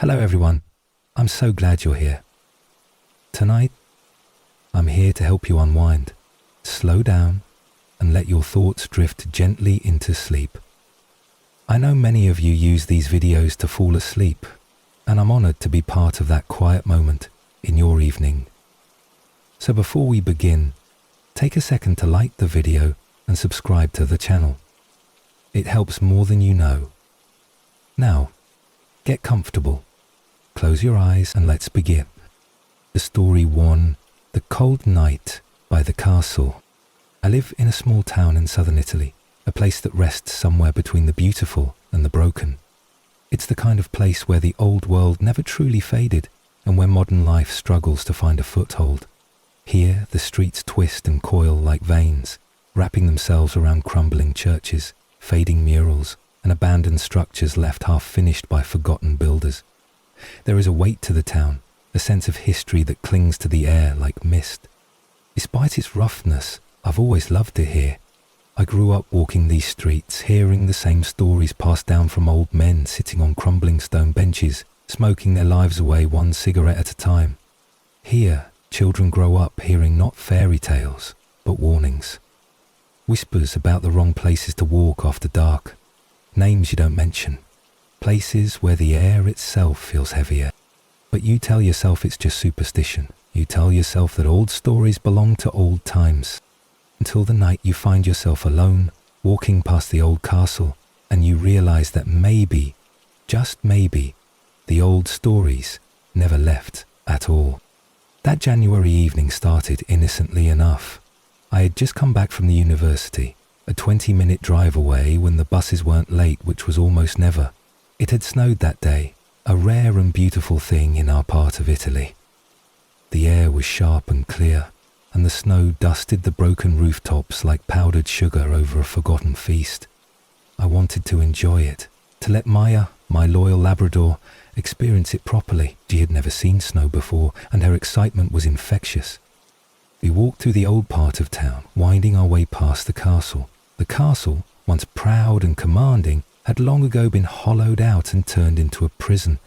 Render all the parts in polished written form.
Hello everyone, I'm so glad you're here. Tonight, I'm here to help you unwind, slow down, and let your thoughts drift gently into sleep. I know many of you use these videos to fall asleep, and I'm honored to be part of that quiet moment in your evening. So before we begin, take a second to like the video and subscribe to the channel. It helps more than you know. Now, get comfortable, close your eyes and let's begin. The story 1, The Cold Night by the Castle. I live in a small town in southern Italy, a place that rests somewhere between the beautiful and the broken. It's the kind of place where the old world never truly faded and where modern life struggles to find a foothold. Here, the streets twist and coil like veins, wrapping themselves around crumbling churches, fading murals, and abandoned structures left half-finished by forgotten builders. There is a weight to the town, a sense of history that clings to the air like mist. Despite its roughness, I've always loved it here. I grew up walking these streets, hearing the same stories passed down from old men sitting on crumbling stone benches, smoking their lives away one cigarette at a time. Here, children grow up hearing not fairy tales, but warnings. Whispers about the wrong places to walk after dark. Names you don't mention. Places where the air itself feels heavier. But you tell yourself it's just superstition. You tell yourself that old stories belong to old times. Until the night you find yourself alone, walking past the old castle, and you realize that maybe, just maybe, the old stories never left at all. That January evening started innocently enough. I had just come back from the university, a 20-minute drive away when the buses weren't late, which was almost never. It had snowed that day, a rare and beautiful thing in our part of Italy. The air was sharp and clear, and the snow dusted the broken rooftops like powdered sugar over a forgotten feast. I wanted to enjoy it, to let Maya, my loyal Labrador, experience it properly. She had never seen snow before, and her excitement was infectious. We walked through the old part of town, winding our way past the castle. The castle, once proud and commanding, had long ago been hollowed out and turned into a prison.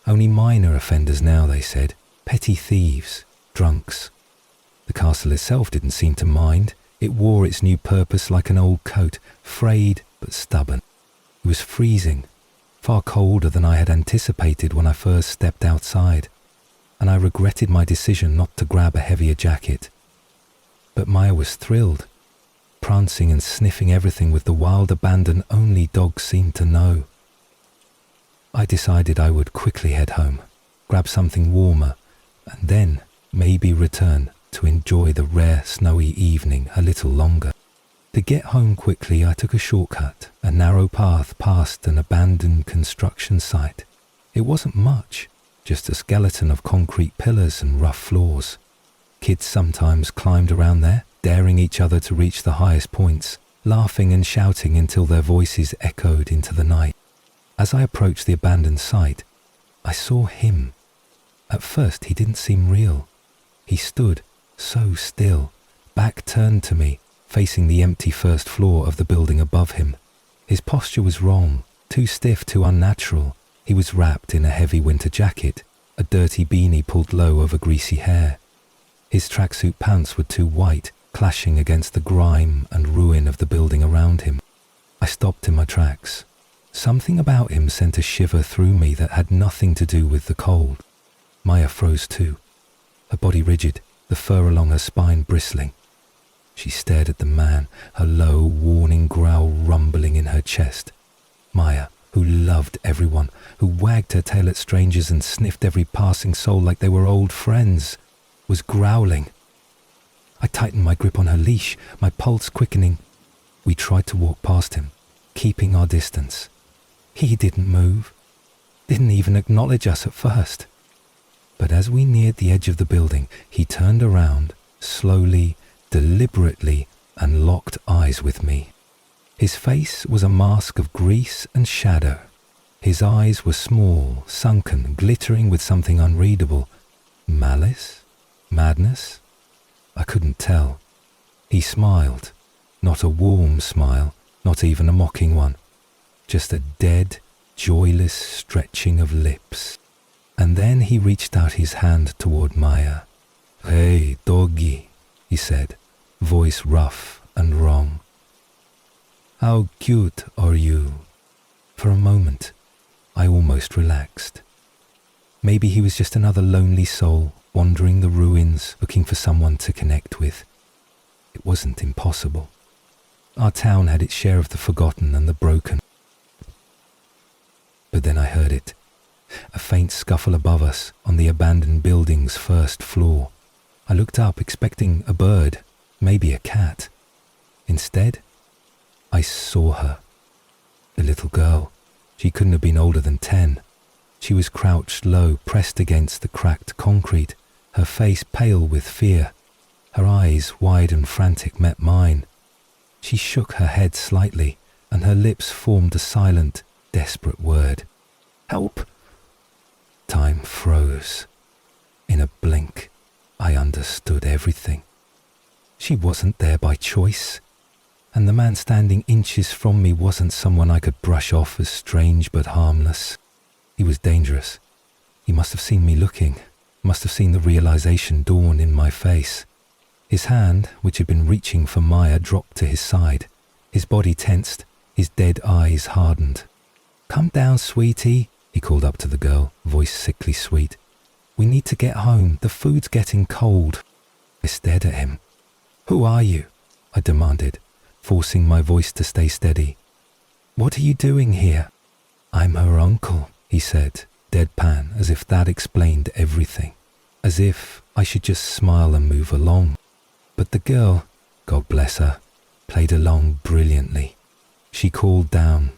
Only minor offenders now, they said, petty thieves, drunks. The castle itself didn't seem to mind. It wore its new purpose like an old coat, frayed but stubborn. It was freezing, far colder than I had anticipated when I first stepped outside, and I regretted my decision not to grab a heavier jacket. But Maya was thrilled, prancing and sniffing everything with the wild abandon only dogs seemed to know. I decided I would quickly head home, grab something warmer, and then maybe return to enjoy the rare snowy evening a little longer. To get home quickly, I took a shortcut, a narrow path past an abandoned construction site. It wasn't much, just a skeleton of concrete pillars and rough floors. Kids sometimes climbed around there, daring each other to reach the highest points, laughing and shouting until their voices echoed into the night. As I approached the abandoned site, I saw him. At first, he didn't seem real. He stood so still, back turned to me, facing the empty first floor of the building above him. His posture was wrong, too stiff, too unnatural. He was wrapped in a heavy winter jacket, a dirty beanie pulled low over greasy hair. His tracksuit pants were too white, clashing against the grime and ruin of the building around him. I stopped in my tracks. Something about him sent a shiver through me that had nothing to do with the cold. Maya froze too, her body rigid, the fur along her spine bristling. She stared at the man, her low, warning growl rumbling in her chest. Maya, who loved everyone, who wagged her tail at strangers and sniffed every passing soul like they were old friends, was growling. I tightened my grip on her leash, my pulse quickening. We tried to walk past him, keeping our distance. He didn't move, didn't even acknowledge us at first. But as we neared the edge of the building, he turned around, slowly, deliberately, and locked eyes with me. His face was a mask of grease and shadow. His eyes were small, sunken, glittering with something unreadable. Malice? Madness? I couldn't tell. He smiled, not a warm smile, not even a mocking one. Just a dead, joyless stretching of lips. And then he reached out his hand toward Maya. "Hey, doggy," he said, voice rough and wrong. "How cute are you?" For a moment, I almost relaxed. Maybe he was just another lonely soul wandering the ruins looking for someone to connect with. It wasn't impossible. Our town had its share of the forgotten and the broken. But then I heard it. A faint scuffle above us on the abandoned building's first floor. I looked up expecting a bird, maybe a cat. Instead, I saw her. The little girl. She couldn't have been older than 10. She was crouched low, pressed against the cracked concrete, her face pale with fear. Her eyes, wide and frantic, met mine. She shook her head slightly, and her lips formed a silent, desperate word. "Help!" Time froze. In a blink, I understood everything. She wasn't there by choice, and the man standing inches from me wasn't someone I could brush off as strange but harmless. He was dangerous. He must have seen me looking, must have seen the realization dawn in my face. His hand, which had been reaching for Maya, dropped to his side. His body tensed, his dead eyes hardened. "Come down, sweetie," he called up to the girl, voice sickly sweet. "We need to get home. The food's getting cold." I stared at him. "Who are you?" I demanded, forcing my voice to stay steady. "What are you doing here?" "I'm her uncle," he said, deadpan, as if that explained everything. As if I should just smile and move along. But the girl, God bless her, played along brilliantly. She called down,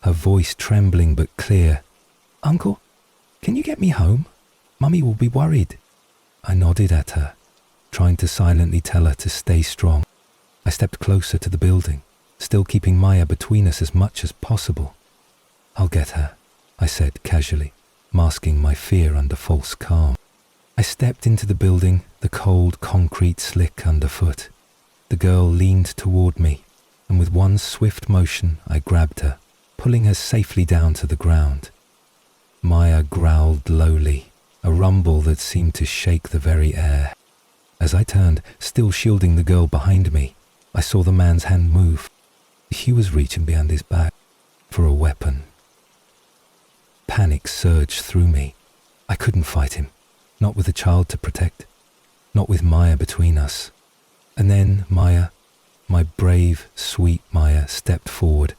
her voice trembling but clear. "Uncle, can you get me home? Mummy will be worried." I nodded at her, trying to silently tell her to stay strong. I stepped closer to the building, still keeping Maya between us as much as possible. "I'll get her," I said casually, masking my fear under false calm. I stepped into the building, the cold concrete slick underfoot. The girl leaned toward me, and with one swift motion I grabbed her, pulling her safely down to the ground. Maya growled lowly, a rumble that seemed to shake the very air. As I turned, still shielding the girl behind me, I saw the man's hand move. He was reaching behind his back for a weapon. Panic surged through me. I couldn't fight him, not with a child to protect, not with Maya between us. And then Maya, my brave, sweet Maya, stepped forward,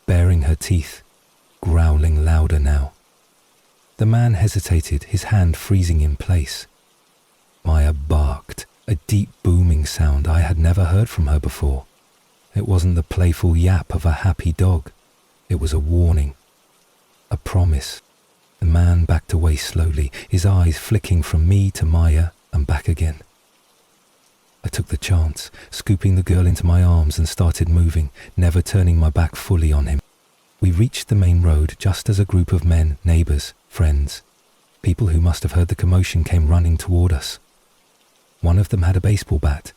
baring her teeth, growling louder now. The man hesitated, his hand freezing in place. Maya barked, a deep booming sound I had never heard from her before. It wasn't the playful yap of a happy dog. It was a warning, a promise. The man backed away slowly, his eyes flicking from me to Maya and back again. I took the chance, scooping the girl into my arms and started moving, never turning my back fully on him. We reached the main road just as a group of men, neighbors, friends, people who must have heard the commotion came running toward us. One of them had a baseball bat.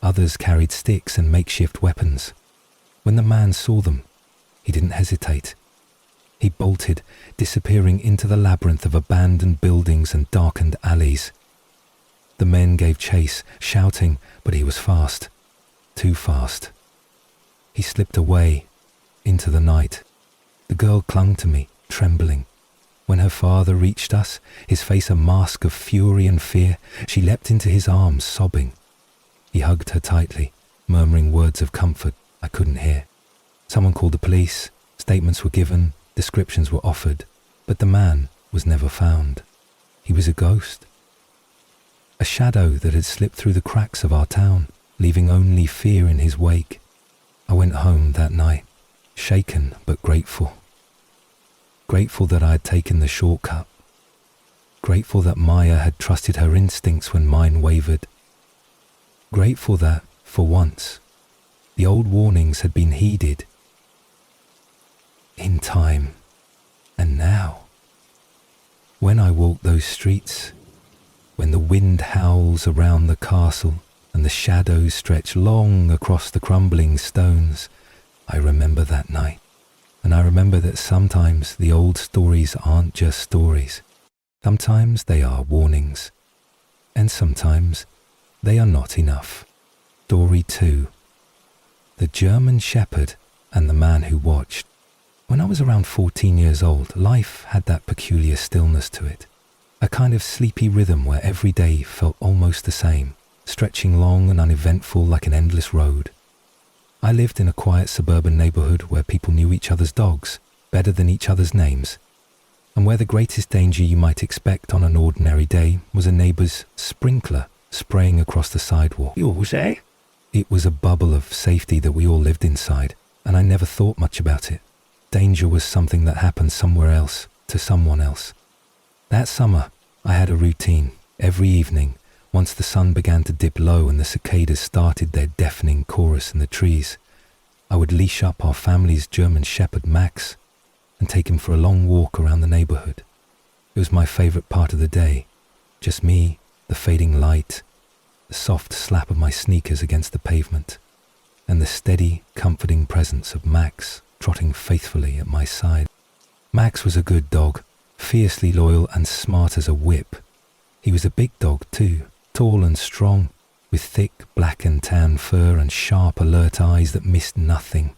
Others carried sticks and makeshift weapons. When the man saw them, he didn't hesitate. He bolted, disappearing into the labyrinth of abandoned buildings and darkened alleys. The men gave chase, shouting, but he was fast. Too fast. He slipped away, into the night. The girl clung to me, trembling. When her father reached us, his face a mask of fury and fear, she leapt into his arms, sobbing. He hugged her tightly, murmuring words of comfort I couldn't hear. Someone called the police, statements were given, descriptions were offered, but the man was never found. He was a ghost. A shadow that had slipped through the cracks of our town, leaving only fear in his wake. I went home that night, shaken but grateful. Grateful that I had taken the shortcut. Grateful that Maya had trusted her instincts when mine wavered. Grateful that, for once, the old warnings had been heeded. In time, and now. When I walk those streets, when the wind howls around the castle and the shadows stretch long across the crumbling stones, I remember that night. And I remember that sometimes the old stories aren't just stories. Sometimes they are warnings, and sometimes they are not enough. Story 2. The German Shepherd and the Man Who Watched. When I was around 14 years old, life had that peculiar stillness to it, a kind of sleepy rhythm where every day felt almost the same, stretching long and uneventful like an endless road. I lived in a quiet suburban neighborhood where people knew each other's dogs better than each other's names, and where the greatest danger you might expect on an ordinary day was a neighbor's sprinkler spraying across the sidewalk. It was a bubble of safety that we all lived inside, and I never thought much about it. Danger was something that happened somewhere else, to someone else. That summer, I had a routine. Every evening, once the sun began to dip low and the cicadas started their deafening chorus in the trees, I would leash up our family's German Shepherd Max and take him for a long walk around the neighborhood. It was my favorite part of the day. Just me, the fading light, the soft slap of my sneakers against the pavement, and the steady, comforting presence of Max trotting faithfully at my side. Max was a good dog, fiercely loyal and smart as a whip. He was a big dog too, tall and strong, with thick black and tan fur and sharp, alert eyes that missed nothing.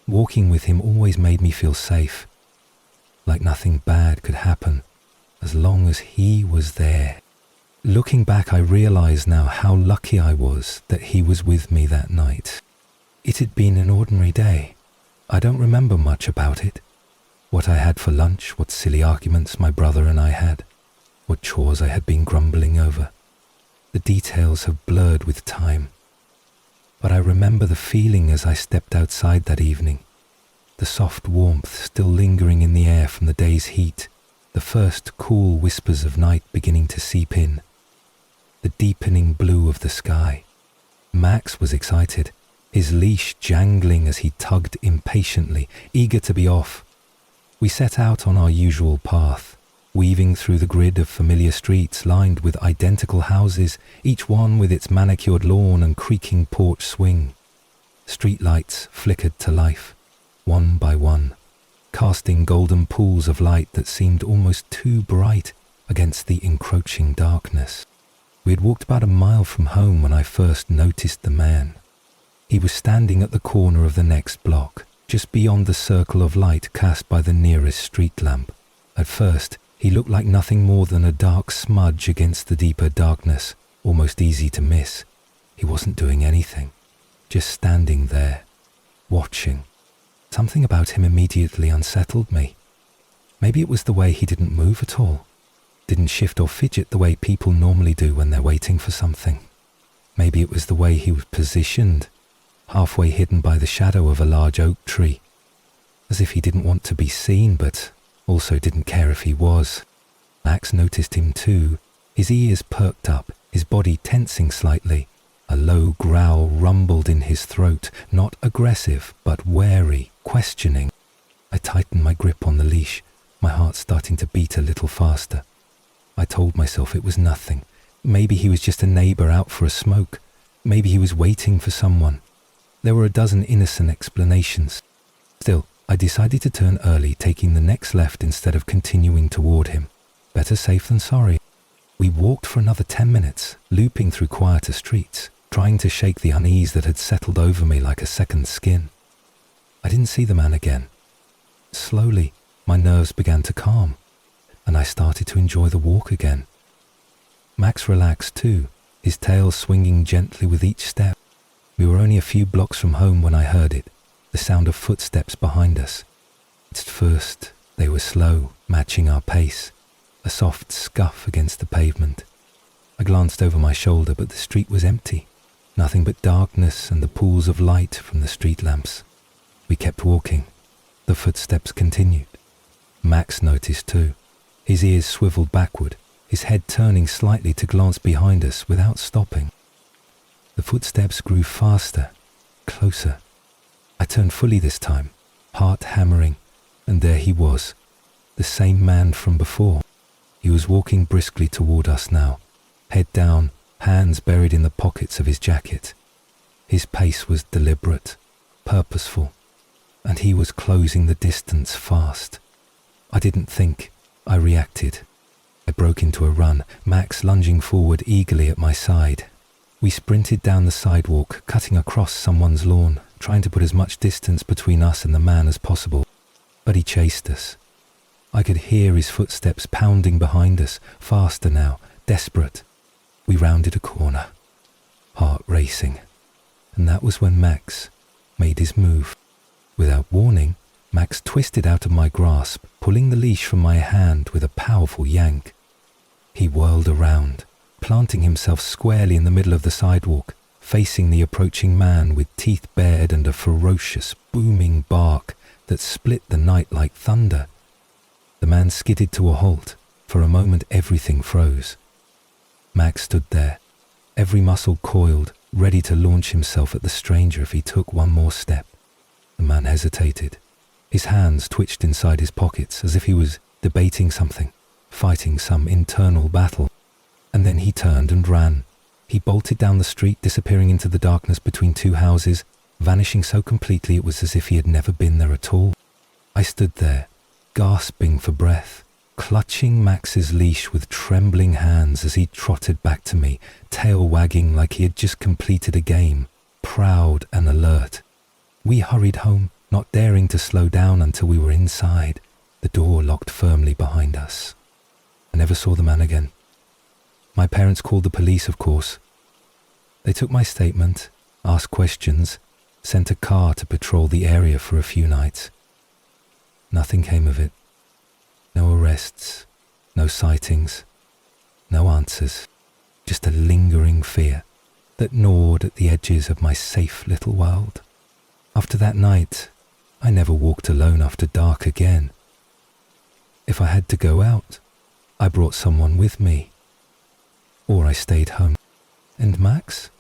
Walking with him always made me feel safe, like nothing bad could happen as long as he was there. Looking back, I realize now how lucky I was that he was with me that night. It had been an ordinary day. I don't remember much about it. What I had for lunch, what silly arguments my brother and I had, what chores I had been grumbling over. The details have blurred with time. But I remember the feeling as I stepped outside that evening, the soft warmth still lingering in the air from the day's heat, the first cool whispers of night beginning to seep in, the deepening blue of the sky. Max was excited, his leash jangling as he tugged impatiently, eager to be off. We set out on our usual path, weaving through the grid of familiar streets lined with identical houses, each one with its manicured lawn and creaking porch swing. Street lights flickered to life, one by one, casting golden pools of light that seemed almost too bright against the encroaching darkness. We had walked about a mile from home when I first noticed the man. He was standing at the corner of the next block, just beyond the circle of light cast by the nearest street lamp. At first, he looked like nothing more than a dark smudge against the deeper darkness, almost easy to miss. He wasn't doing anything, just standing there, watching. Something about him immediately unsettled me. Maybe it was the way he didn't move at all, didn't shift or fidget the way people normally do when they're waiting for something. Maybe it was the way he was positioned, halfway hidden by the shadow of a large oak tree, as if he didn't want to be seen but also didn't care if he was. Max noticed him too, his ears perked up, his body tensing slightly. A low growl rumbled in his throat, not aggressive but wary, questioning. I tightened my grip on the leash, my heart starting to beat a little faster. I told myself it was nothing. Maybe he was just a neighbor out for a smoke. Maybe he was waiting for someone. There were a dozen innocent explanations. Still, I decided to turn early, taking the next left instead of continuing toward him. Better safe than sorry. We walked for another 10 minutes, looping through quieter streets, trying to shake the unease that had settled over me like a second skin. I didn't see the man again. Slowly, my nerves began to calm, and I started to enjoy the walk again. Max relaxed too, his tail swinging gently with each step. We were only a few blocks from home when I heard it, the sound of footsteps behind us. At first, they were slow, matching our pace, a soft scuff against the pavement. I glanced over my shoulder, but the street was empty, nothing but darkness and the pools of light from the street lamps. We kept walking. The footsteps continued. Max noticed too. His ears swiveled backward, his head turning slightly to glance behind us without stopping. The footsteps grew faster, closer. I turned fully this time, heart hammering, and there he was, the same man from before. He was walking briskly toward us now, head down, hands buried in the pockets of his jacket. His pace was deliberate, purposeful, and he was closing the distance fast. I didn't think, I reacted. I broke into a run, Max lunging forward eagerly at my side. We sprinted down the sidewalk, cutting across someone's lawn, trying to put as much distance between us and the man as possible. But he chased us. I could hear his footsteps pounding behind us, faster now, desperate. We rounded a corner, heart racing. And that was when Max made his move. Without warning, Max twisted out of my grasp, pulling the leash from my hand with a powerful yank. He whirled around, planting himself squarely in the middle of the sidewalk, facing the approaching man with teeth bared and a ferocious, booming bark that split the night like thunder. The man skidded to a halt. For a moment, everything froze. Max stood there, every muscle coiled, ready to launch himself at the stranger if he took one more step. The man hesitated. His hands twitched inside his pockets as if he was debating something, fighting some internal battle. And then he turned and ran. He bolted down the street, disappearing into the darkness between two houses, vanishing so completely it was as if he had never been there at all. I stood there, gasping for breath, clutching Max's leash with trembling hands as he trotted back to me, tail wagging like he had just completed a game, proud and alert. We hurried home, not daring to slow down until we were inside, the door locked firmly behind us. I never saw the man again. My parents called the police, of course. They took my statement, asked questions, sent a car to patrol the area for a few nights. Nothing came of it. No arrests, no sightings, no answers, just a lingering fear that gnawed at the edges of my safe little world. After that night, I never walked alone after dark again. If I had to go out, I brought someone with me, or I stayed home. And Max?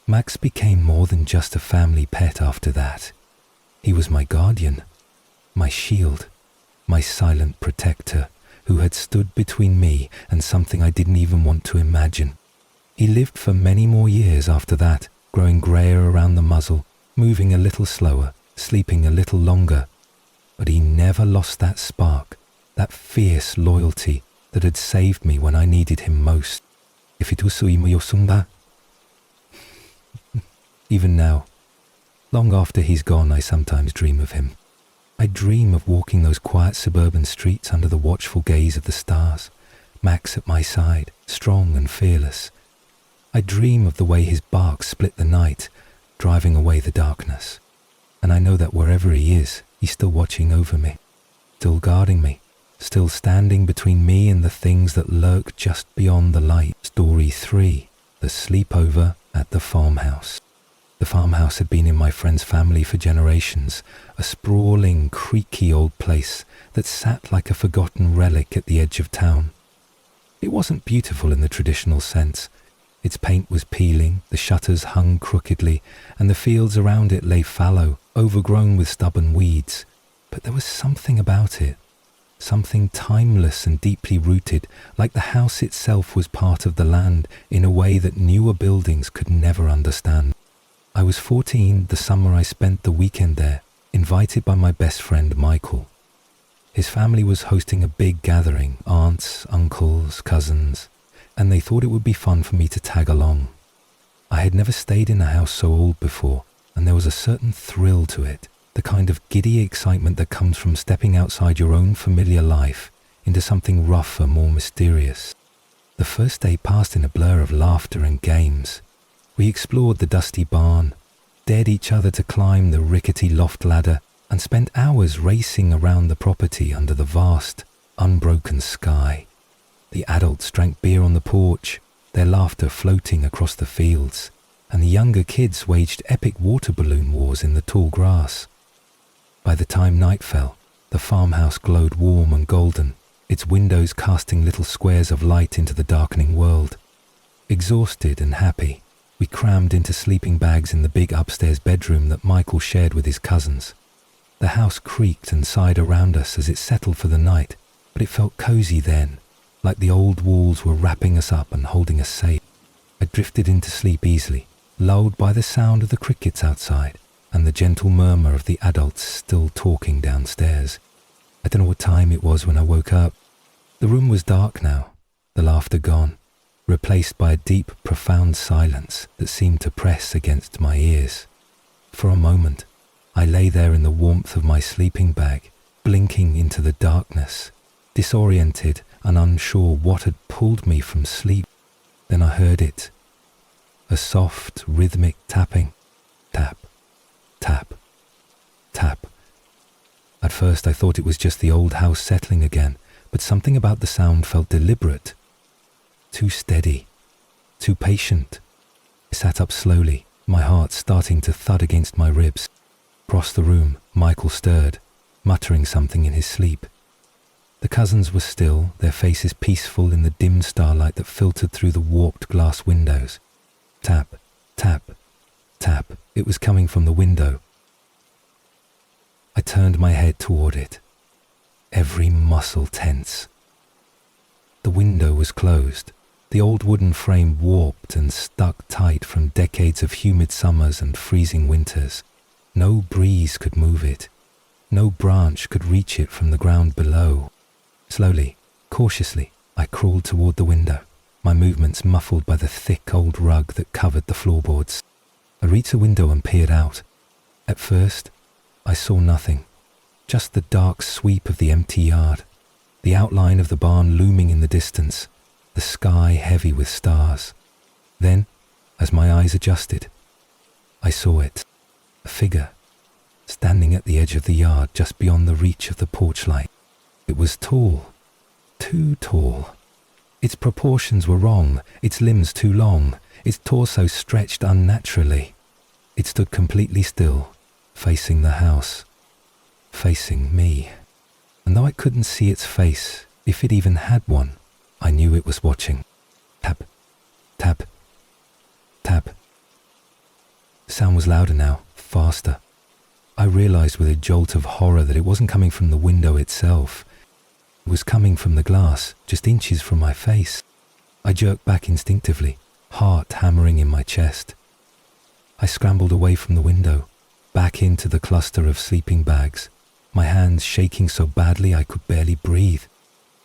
Max became more than just a family pet after that. He was my guardian, my shield, my silent protector, who had stood between me and something I didn't even want to imagine. He lived for many more years after that, growing greyer around the muzzle, moving a little slower, sleeping a little longer. But he never lost that spark, that fierce loyalty that had saved me when I needed him most. If it was Suimuyosumba. Even now, long after he's gone, I sometimes dream of him. I dream of walking those quiet suburban streets under the watchful gaze of the stars, Max at my side, strong and fearless. I dream of the way his bark split the night, driving away the darkness. And I know that wherever he is, he's still watching over me, still guarding me, still standing between me and the things that lurk just beyond the light. Story 3, The Sleepover at the Farmhouse. The farmhouse had been in my friend's family for generations, a sprawling, creaky old place that sat like a forgotten relic at the edge of town. It wasn't beautiful in the traditional sense. Its paint was peeling, the shutters hung crookedly, and the fields around it lay fallow, overgrown with stubborn weeds. But there was something about it, something timeless and deeply rooted, like the house itself was part of the land in a way that newer buildings could never understand. I was 14 the summer I spent the weekend there, invited by my best friend Michael. His family was hosting a big gathering, aunts, uncles, cousins, and they thought it would be fun for me to tag along. I had never stayed in a house so old before, and there was a certain thrill to it, the kind of giddy excitement that comes from stepping outside your own familiar life into something rougher, more mysterious. The first day passed in a blur of laughter and games. We explored the dusty barn, dared each other to climb the rickety loft ladder, and spent hours racing around the property under the vast, unbroken sky. The adults drank beer on the porch, their laughter floating across the fields, and the younger kids waged epic water balloon wars in the tall grass. By the time night fell, the farmhouse glowed warm and golden, its windows casting little squares of light into the darkening world. Exhausted and happy, we crammed into sleeping bags in the big upstairs bedroom that Michael shared with his cousins. The house creaked and sighed around us as it settled for the night, but it felt cozy then, like the old walls were wrapping us up and holding us safe. I drifted into sleep easily, lulled by the sound of the crickets outside and the gentle murmur of the adults still talking downstairs. I don't know what time it was when I woke up. The room was dark now, the laughter gone, replaced by a deep, profound silence that seemed to press against my ears. For a moment, I lay there in the warmth of my sleeping bag, blinking into the darkness, disoriented and unsure what had pulled me from sleep. Then I heard it, a soft, rhythmic tapping. Tap, tap, tap. At first I thought it was just the old house settling again, but something about the sound felt deliberate, too steady, too patient. I sat up slowly, my heart starting to thud against my ribs. Across the room, Michael stirred, muttering something in his sleep. The cousins were still, their faces peaceful in the dim starlight that filtered through the warped glass windows. Tap, tap, tap. It was coming from the window. I turned my head toward it, every muscle tense. The window was closed, the old wooden frame warped and stuck tight from decades of humid summers and freezing winters. No breeze could move it. No branch could reach it from the ground below. Slowly, cautiously, I crawled toward the window, my movements muffled by the thick old rug that covered the floorboards. I reached the window and peered out. At first, I saw nothing, just the dark sweep of the empty yard, the outline of the barn looming in the distance, the sky heavy with stars. Then, as my eyes adjusted, I saw it, a figure, standing at the edge of the yard just beyond the reach of the porch light. It was tall, too tall. Its proportions were wrong, its limbs too long, its torso stretched unnaturally. It stood completely still, facing the house, facing me. And though I couldn't see its face, if it even had one, I knew it was watching. Tap, tap, tap. The sound was louder now, faster. I realized with a jolt of horror that it wasn't coming from the window itself. It was coming from the glass, just inches from my face. I jerked back instinctively, heart hammering in my chest. I scrambled away from the window, back into the cluster of sleeping bags, my hands shaking so badly I could barely breathe.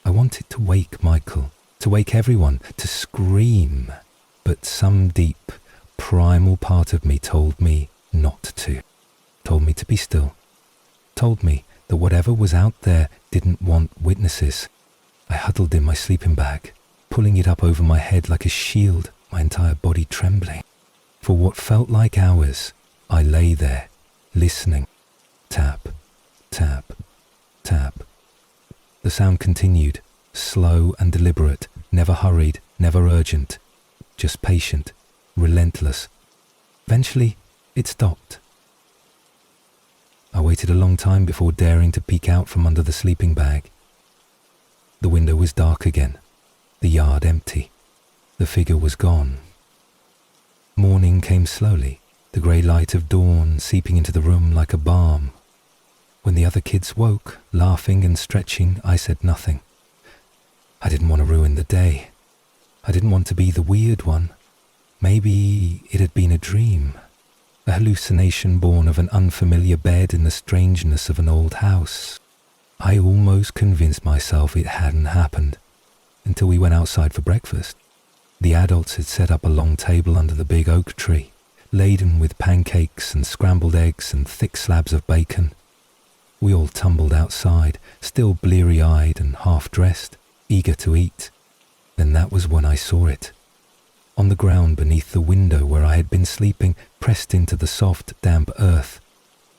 I wanted to wake Michael, to wake everyone, to scream, but some deep, primal part of me told me not to, told me to be still, told me that whatever was out there didn't want witnesses. I huddled in my sleeping bag, pulling it up over my head like a shield, my entire body trembling. For what felt like hours, I lay there, listening. Tap, tap, tap. The sound continued, slow and deliberate, never hurried, never urgent, just patient, relentless. Eventually, it stopped. I waited a long time before daring to peek out from under the sleeping bag. The window was dark again, the yard empty. The figure was gone. Morning came slowly, the grey light of dawn seeping into the room like a balm. When the other kids woke, laughing and stretching, I said nothing. I didn't want to ruin the day. I didn't want to be the weird one. Maybe it had been a dream, a hallucination born of an unfamiliar bed in the strangeness of an old house. I almost convinced myself it hadn't happened, until we went outside for breakfast. The adults had set up a long table under the big oak tree, laden with pancakes and scrambled eggs and thick slabs of bacon. We all tumbled outside, still bleary-eyed and half-dressed, eager to eat. Then that was when I saw it. On the ground beneath the window where I had been sleeping, pressed into the soft, damp earth,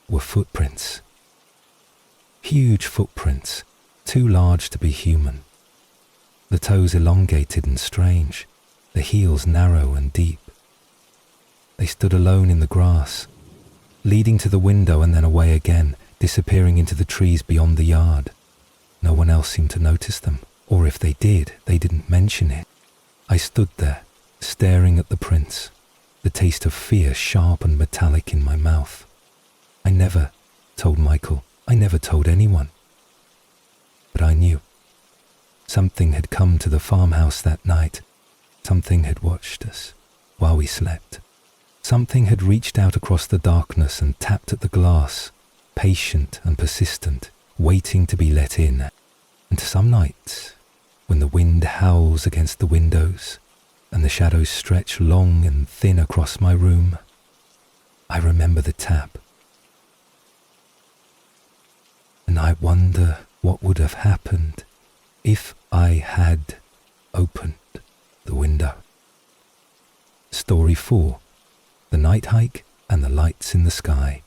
were footprints. Huge footprints, too large to be human. The toes elongated and strange, the heels narrow and deep. They stood alone in the grass, leading to the window and then away again, disappearing into the trees beyond the yard. No one else seemed to notice them, or if they did, they didn't mention it. I stood there, staring at the prints, the taste of fear sharp and metallic in my mouth. I never told Michael, I never told anyone. But I knew. Something had come to the farmhouse that night. Something had watched us while we slept. Something had reached out across the darkness and tapped at the glass, patient and persistent, waiting to be let in. And some nights, when the wind howls against the windows and the shadows stretch long and thin across my room. I remember the tap, and I wonder what would have happened if I had opened the window. Story 4. The Night Hike and the Lights in the Sky.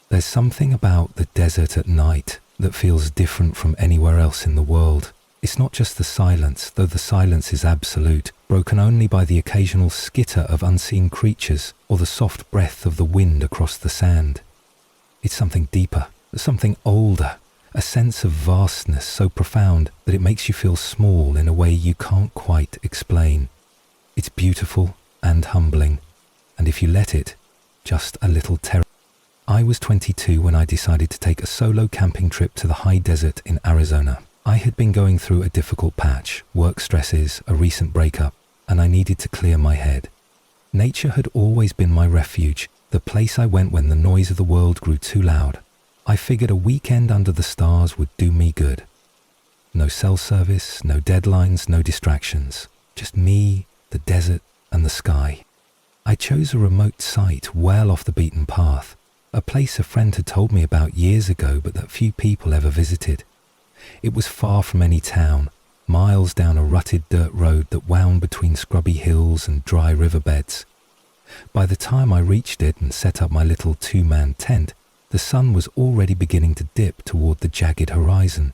There's something about the desert at night that feels different from anywhere else in the world. It's not just the silence, though the silence is absolute, broken only by the occasional skitter of unseen creatures or the soft breath of the wind across the sand. It's something deeper, something older, a sense of vastness so profound that it makes you feel small in a way you can't quite explain. It's beautiful and humbling, and if you let it, just a little terrifying. I was 22 when I decided to take a solo camping trip to the high desert in Arizona. I had been going through a difficult patch, work stresses, a recent breakup, and I needed to clear my head. Nature had always been my refuge, the place I went when the noise of the world grew too loud. I figured a weekend under the stars would do me good. No cell service, no deadlines, no distractions. Just me, the desert, and the sky. I chose a remote site well off the beaten path, a place a friend had told me about years ago but that few people ever visited. It was far from any town, miles down a rutted dirt road that wound between scrubby hills and dry riverbeds. By the time I reached it and set up my little two-man tent, the sun was already beginning to dip toward the jagged horizon,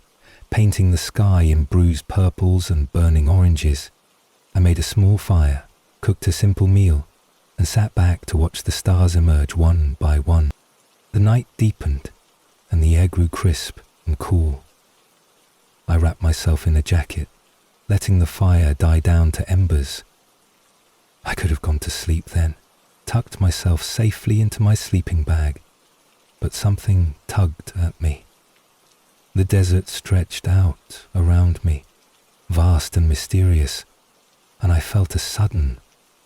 painting the sky in bruised purples and burning oranges. I made a small fire, cooked a simple meal, and sat back to watch the stars emerge one by one. The night deepened, and the air grew crisp and cool. I wrapped myself in a jacket, letting the fire die down to embers. I could have gone to sleep then, tucked myself safely into my sleeping bag, but something tugged at me. The desert stretched out around me, vast and mysterious, and I felt a sudden,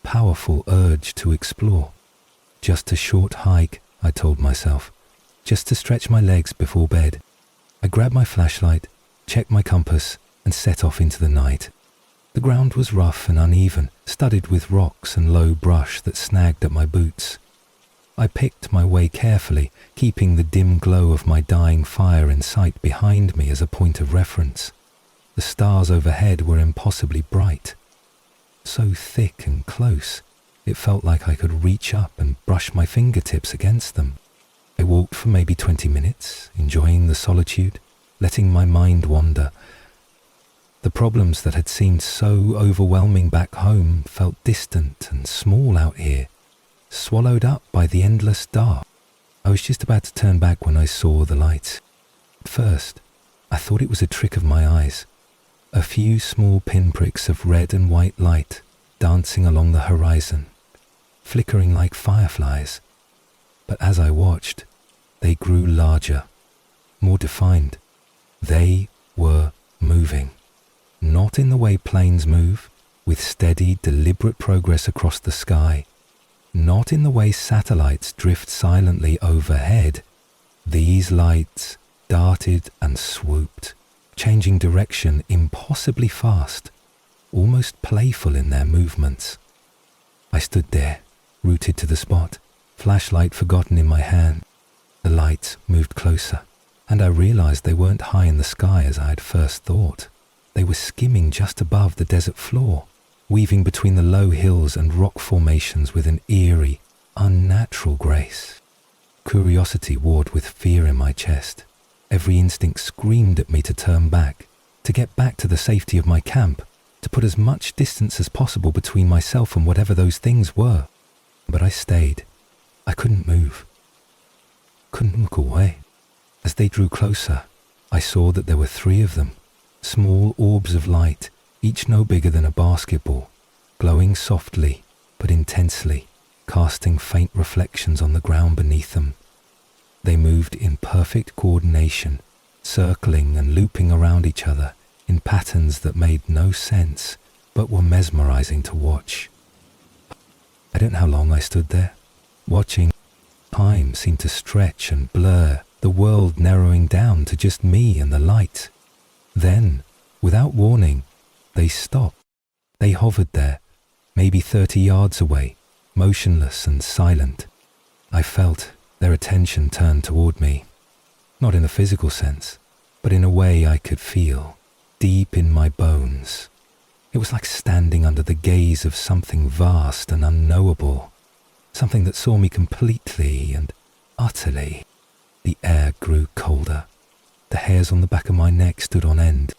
powerful urge to explore. Just a short hike, I told myself, just to stretch my legs before bed. I grabbed my flashlight, checked my compass, and set off into the night. The ground was rough and uneven, studded with rocks and low brush that snagged at my boots. I picked my way carefully, keeping the dim glow of my dying fire in sight behind me as a point of reference. The stars overhead were impossibly bright. So thick and close, it felt like I could reach up and brush my fingertips against them. I walked for maybe 20 minutes, enjoying the solitude, letting my mind wander. The problems that had seemed so overwhelming back home felt distant and small out here, swallowed up by the endless dark. I was just about to turn back when I saw the lights. At first, I thought it was a trick of my eyes. A few small pinpricks of red and white light dancing along the horizon, flickering like fireflies. But as I watched, they grew larger, more defined. They were moving, not in the way planes move, with steady, deliberate progress across the sky, not in the way satellites drift silently overhead. These lights darted and swooped, changing direction impossibly fast, almost playful in their movements. I stood there, rooted to the spot, flashlight forgotten in my hand. The lights moved closer, and I realized they weren't high in the sky as I had first thought. They were skimming just above the desert floor, weaving between the low hills and rock formations with an eerie, unnatural grace. Curiosity warred with fear in my chest. Every instinct screamed at me to turn back, to get back to the safety of my camp, to put as much distance as possible between myself and whatever those things were. But I stayed. I couldn't move. Couldn't look away. As they drew closer, I saw that there were 3 of them, small orbs of light, each no bigger than a basketball, glowing softly but intensely, casting faint reflections on the ground beneath them. They moved in perfect coordination, circling and looping around each other in patterns that made no sense but were mesmerizing to watch. I don't know how long I stood there, watching. Time seemed to stretch and blur, the world narrowing down to just me and the light. Then, without warning, they stopped. They hovered there, maybe 30 yards away, motionless and silent. I felt their attention turned toward me, not in a physical sense, but in a way I could feel, deep in my bones. It was like standing under the gaze of something vast and unknowable, something that saw me completely and utterly. The air grew colder. The hairs on the back of my neck stood on end,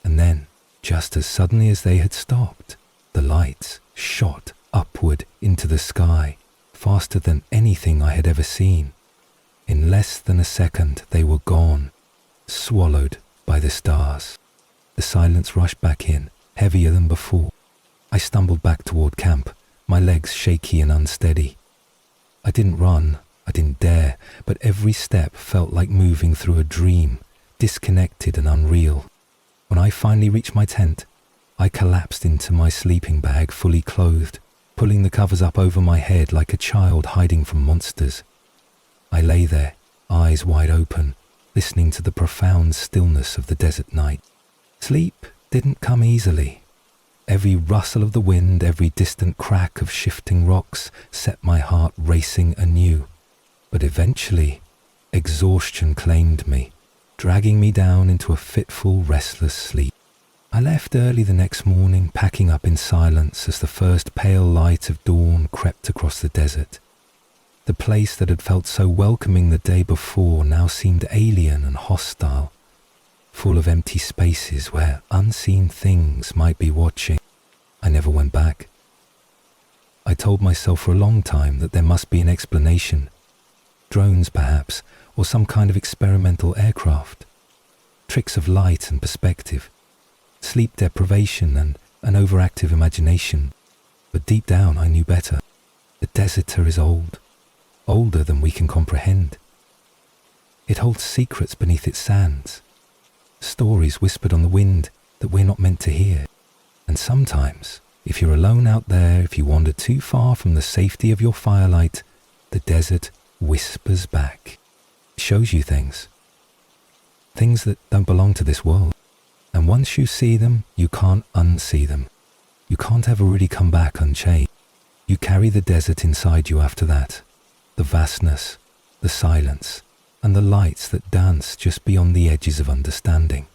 and then, just as suddenly as they had stopped, the lights shot upward into the sky, faster than anything I had ever seen. In less than a second, they were gone, swallowed by the stars. The silence rushed back in, heavier than before. I stumbled back toward camp, my legs shaky and unsteady. I didn't run, I didn't dare, but every step felt like moving through a dream, disconnected and unreal. When I finally reached my tent, I collapsed into my sleeping bag fully clothed, pulling the covers up over my head like a child hiding from monsters. I lay there, eyes wide open, listening to the profound stillness of the desert night. Sleep didn't come easily. Every rustle of the wind, every distant crack of shifting rocks set my heart racing anew. But eventually, exhaustion claimed me, dragging me down into a fitful, restless sleep. I left early the next morning, packing up in silence as the first pale light of dawn crept across the desert. The place that had felt so welcoming the day before now seemed alien and hostile, full of empty spaces where unseen things might be watching. I never went back. I told myself for a long time that there must be an explanation. Drones, perhaps, or some kind of experimental aircraft. Tricks of light and perspective. Sleep deprivation and an overactive imagination. But deep down I knew better. The deserter is old, older than we can comprehend. It holds secrets beneath its sands, stories whispered on the wind that we're not meant to hear. And sometimes, if you're alone out there, if you wander too far from the safety of your firelight, the desert whispers back. It shows you things that don't belong to this world. And once you see them, you can't unsee them. You can't ever really come back unchanged. You carry the desert inside you after that. The vastness, the silence, and the lights that dance just beyond the edges of understanding.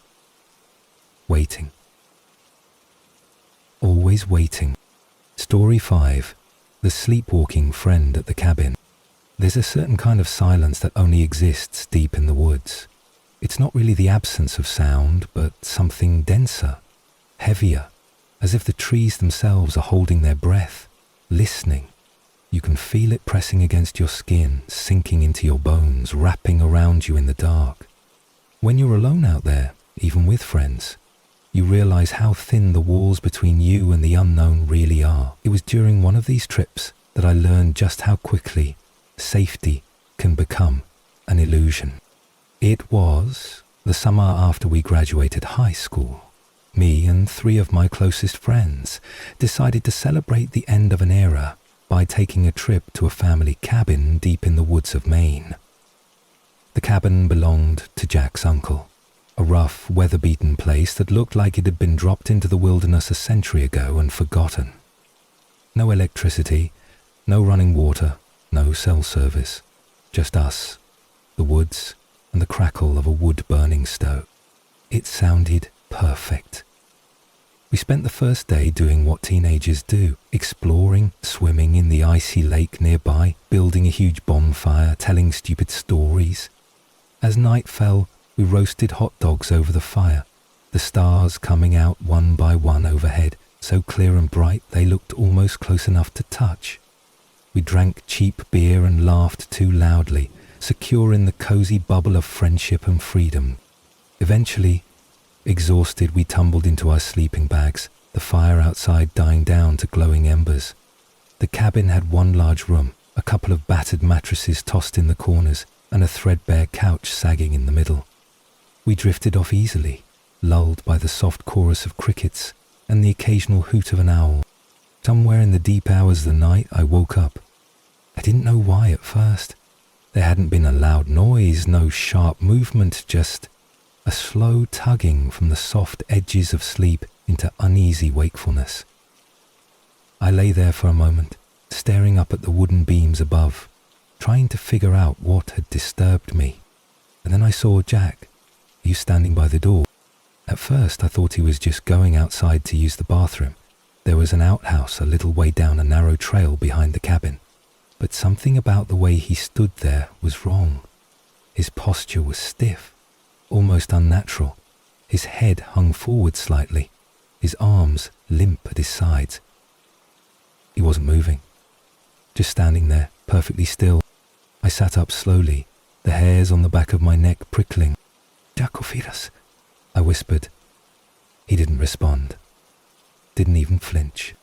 Waiting. Always waiting. Story 5. The sleepwalking friend at the cabin. There's a certain kind of silence that only exists deep in the woods. It's not really the absence of sound, but something denser, heavier, as if the trees themselves are holding their breath, listening. You can feel it pressing against your skin, sinking into your bones, wrapping around you in the dark. When you're alone out there, even with friends, you realize how thin the walls between you and the unknown really are. It was during one of these trips that I learned just how quickly safety can become an illusion. It was the summer after we graduated high school. Me and 3 of my closest friends decided to celebrate the end of an era by taking a trip to a family cabin deep in the woods of Maine. The cabin belonged to Jack's uncle, a rough, weather-beaten place that looked like it had been dropped into the wilderness a century ago and forgotten. No electricity, no running water, no cell service, just us, the woods, and the crackle of a wood-burning stove. It sounded perfect. We spent the first day doing what teenagers do, exploring, swimming in the icy lake nearby, building a huge bonfire, telling stupid stories. As night fell, we roasted hot dogs over the fire, the stars coming out one by one overhead, so clear and bright they looked almost close enough to touch. We drank cheap beer and laughed too loudly, secure in the cozy bubble of friendship and freedom. Eventually, exhausted, we tumbled into our sleeping bags, the fire outside dying down to glowing embers. The cabin had one large room, a couple of battered mattresses tossed in the corners, and a threadbare couch sagging in the middle. We drifted off easily, lulled by the soft chorus of crickets and the occasional hoot of an owl. Somewhere in the deep hours of the night, I woke up. I didn't know why at first. There hadn't been a loud noise, no sharp movement, just a slow tugging from the soft edges of sleep into uneasy wakefulness. I lay there for a moment, staring up at the wooden beams above, trying to figure out what had disturbed me. And then I saw Jack. He was standing by the door. At first I thought he was just going outside to use the bathroom. There was an outhouse a little way down a narrow trail behind the cabin, but something about the way he stood there was wrong. His posture was stiff, almost unnatural. His head hung forward slightly, his arms limp at his sides. He wasn't moving, just standing there, perfectly still. I sat up slowly, the hairs on the back of my neck prickling. "Jacofiras," I whispered. He didn't respond, didn't even flinch.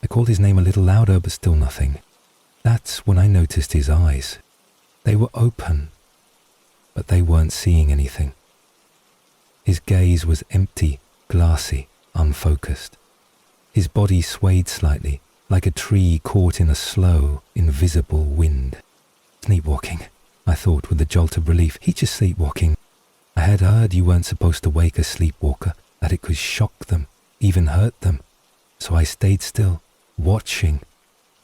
I called his name a little louder, but still nothing. That's when I noticed his eyes. They were open, but they weren't seeing anything. His gaze was empty, glassy, unfocused. His body swayed slightly, like a tree caught in a slow, invisible wind. "Sleepwalking," I thought with a jolt of relief. "He's just sleepwalking. I had heard you weren't supposed to wake a sleepwalker, that it could shock them, even hurt them. So I stayed still, watching,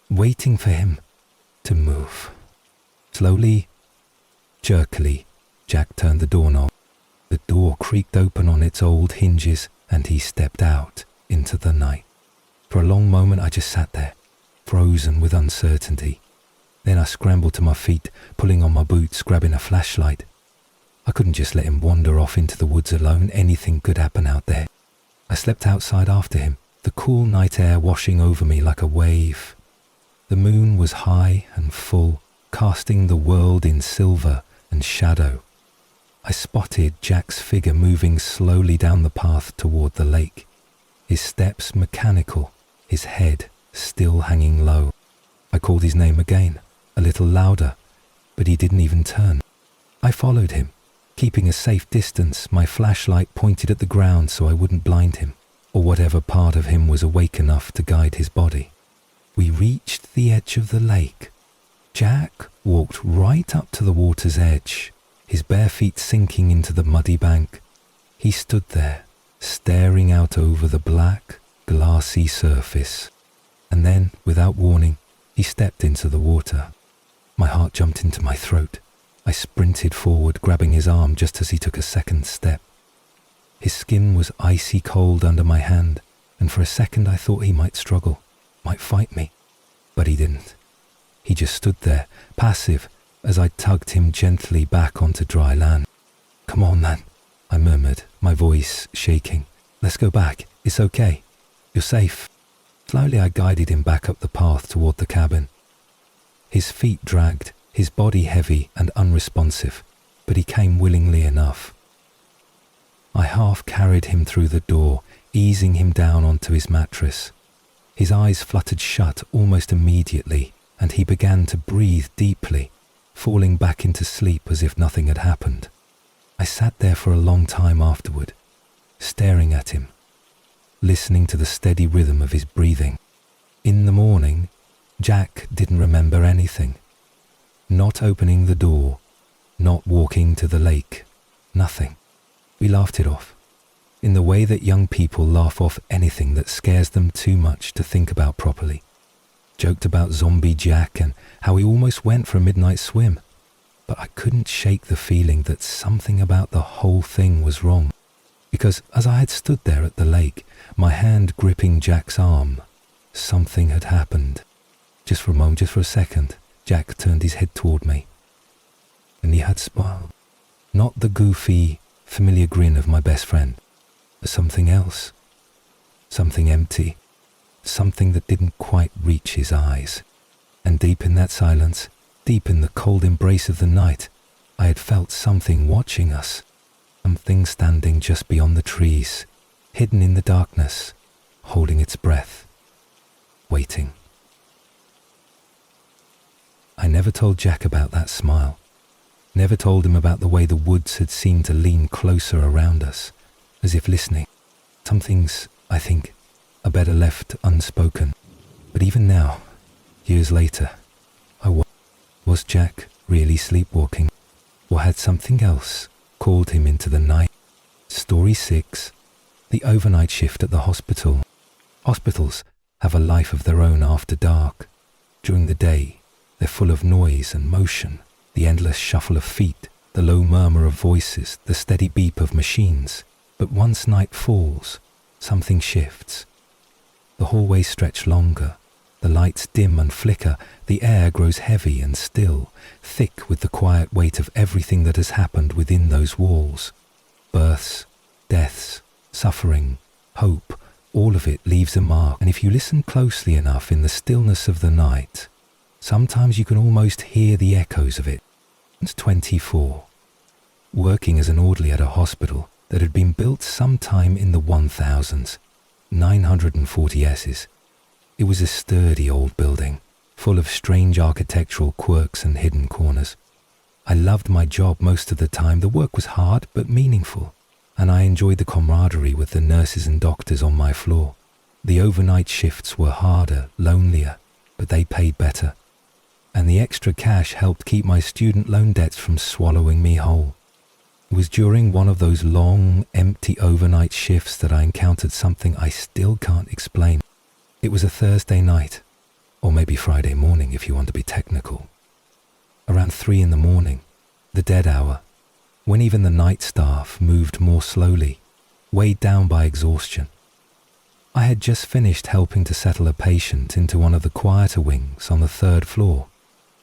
waiting for him to move." Slowly, jerkily, Jack turned the doorknob. The door creaked open on its old hinges, and he stepped out into the night. For a long moment I just sat there, frozen with uncertainty. Then I scrambled to my feet, pulling on my boots, grabbing a flashlight. I couldn't just let him wander off into the woods alone. Anything could happen out there. I slept outside after him, the cool night air washing over me like a wave. The moon was high and full, casting the world in silver and shadow. I spotted Jack's figure moving slowly down the path toward the lake, his steps mechanical, his head still hanging low. I called his name again, a little louder, but he didn't even turn. I followed him, keeping a safe distance, my flashlight pointed at the ground so I wouldn't blind him, or whatever part of him was awake enough to guide his body. We reached the edge of the lake. Jack walked right up to the water's edge, his bare feet sinking into the muddy bank. He stood there, staring out over the black, glassy surface. And then, without warning, he stepped into the water. My heart jumped into my throat. I sprinted forward, grabbing his arm just as he took a second step. His skin was icy cold under my hand, and for a second I thought he might struggle, might fight me. But he didn't. He just stood there, passive, as I tugged him gently back onto dry land. "Come on, then," I murmured, my voice shaking. "Let's go back. It's okay. You're safe." Slowly I guided him back up the path toward the cabin. His feet dragged, his body heavy and unresponsive, but he came willingly enough. I half carried him through the door, easing him down onto his mattress. His eyes fluttered shut almost immediately, and he began to breathe deeply, falling back into sleep as if nothing had happened. I sat there for a long time afterward, staring at him, listening to the steady rhythm of his breathing. In the morning, Jack didn't remember anything. Not opening the door, not walking to the lake, nothing. We laughed it off, in the way that young people laugh off anything that scares them too much to think about properly. Joked about Zombie Jack and how he almost went for a midnight swim, but I couldn't shake the feeling that something about the whole thing was wrong. Because as I had stood there at the lake, my hand gripping Jack's arm, something had happened. Just for a moment, just for a second, Jack turned his head toward me, and he had smiled. Not the goofy, familiar grin of my best friend, but something else. Something empty. Something that didn't quite reach his eyes. And deep in that silence, deep in the cold embrace of the night, I had felt something watching us. Something standing just beyond the trees, hidden in the darkness, holding its breath, waiting. I never told Jack about that smile. Never told him about the way the woods had seemed to lean closer around us, as if listening. Some things, I think, are better left unspoken. But even now, years later, was Jack really sleepwalking? Or had something else called him into the night? Story 6, The overnight shift at the hospital. Hospitals have a life of their own after dark. During the day, they're full of noise and motion, the endless shuffle of feet, the low murmur of voices, the steady beep of machines. But once night falls, something shifts. The hallways stretch longer, the lights dim and flicker, the air grows heavy and still, thick with the quiet weight of everything that has happened within those walls. Births, deaths, suffering, hope, all of it leaves a mark, and if you listen closely enough in the stillness of the night, sometimes you can almost hear the echoes of it. It's 24. Working as an orderly at a hospital that had been built sometime in the 1000s, 940 S's. It was a sturdy old building, full of strange architectural quirks and hidden corners. I loved my job most of the time. The work was hard but meaningful, and I enjoyed the camaraderie with the nurses and doctors on my floor. The overnight shifts were harder, lonelier, but they paid better, and the extra cash helped keep my student loan debts from swallowing me whole. It was during one of those long, empty overnight shifts that I encountered something I still can't explain. It was a Thursday night, or maybe Friday morning if you want to be technical. Around 3 in the morning, the dead hour, when even the night staff moved more slowly, weighed down by exhaustion. I had just finished helping to settle a patient into one of the quieter wings on the 3rd floor,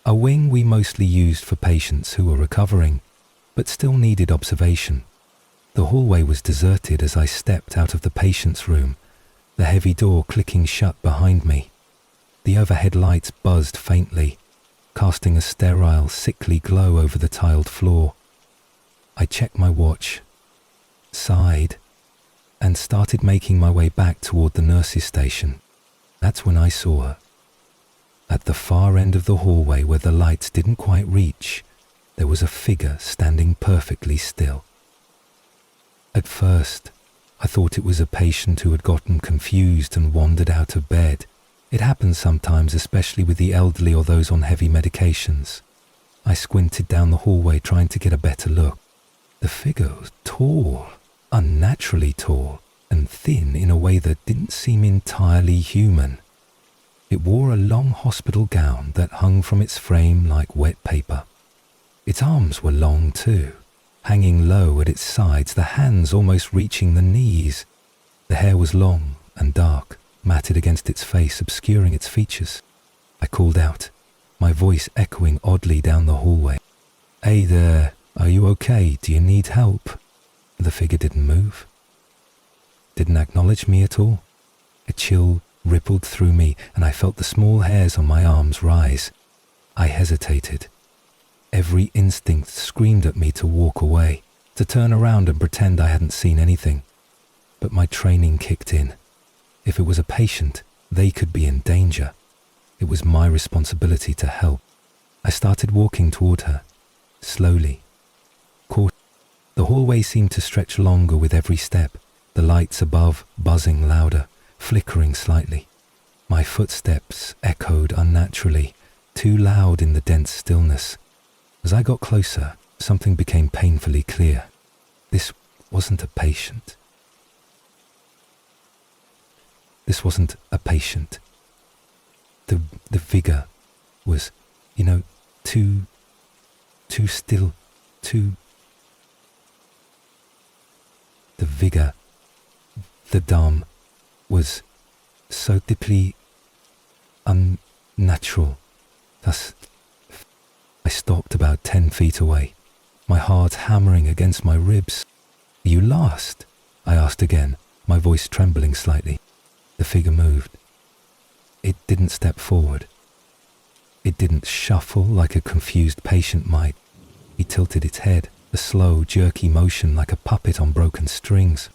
a wing we mostly used for patients who were recovering, but still needed observation. The hallway was deserted as I stepped out of the patient's room, the heavy door clicking shut behind me. The overhead lights buzzed faintly, casting a sterile, sickly glow over the tiled floor. I checked my watch, sighed, and started making my way back toward the nurse's station. That's when I saw her. At the far end of the hallway where the lights didn't quite reach, there was a figure standing perfectly still. At first, I thought it was a patient who had gotten confused and wandered out of bed. It happens sometimes, especially with the elderly or those on heavy medications. I squinted down the hallway trying to get a better look. The figure was tall, unnaturally tall, and thin in a way that didn't seem entirely human. It wore a long hospital gown that hung from its frame like wet paper. Its arms were long too, hanging low at its sides, the hands almost reaching the knees. The hair was long and dark, matted against its face, obscuring its features. I called out, my voice echoing oddly down the hallway. "Hey there, are you okay? Do you need help?" The figure didn't move, didn't acknowledge me at all. A chill rippled through me, and I felt the small hairs on my arms rise. I hesitated. Every instinct screamed at me to walk away, to turn around and pretend I hadn't seen anything. But my training kicked in. If it was a patient, they could be in danger. It was my responsibility to help. I started walking toward her, slowly. The hallway seemed to stretch longer with every step, the lights above buzzing louder, flickering slightly. My footsteps echoed unnaturally, too loud in the dense stillness. As I got closer, something became painfully clear. This wasn't a patient. This wasn't a patient. The figure was, too still, the vigor, the dam, was so deeply unnatural. Thus, I stopped about 10 feet away, my heart hammering against my ribs. "Are you lost?" I asked again, my voice trembling slightly. The figure moved. It didn't step forward. It didn't shuffle like a confused patient might. It tilted its head, a slow, jerky motion like a puppet on broken strings.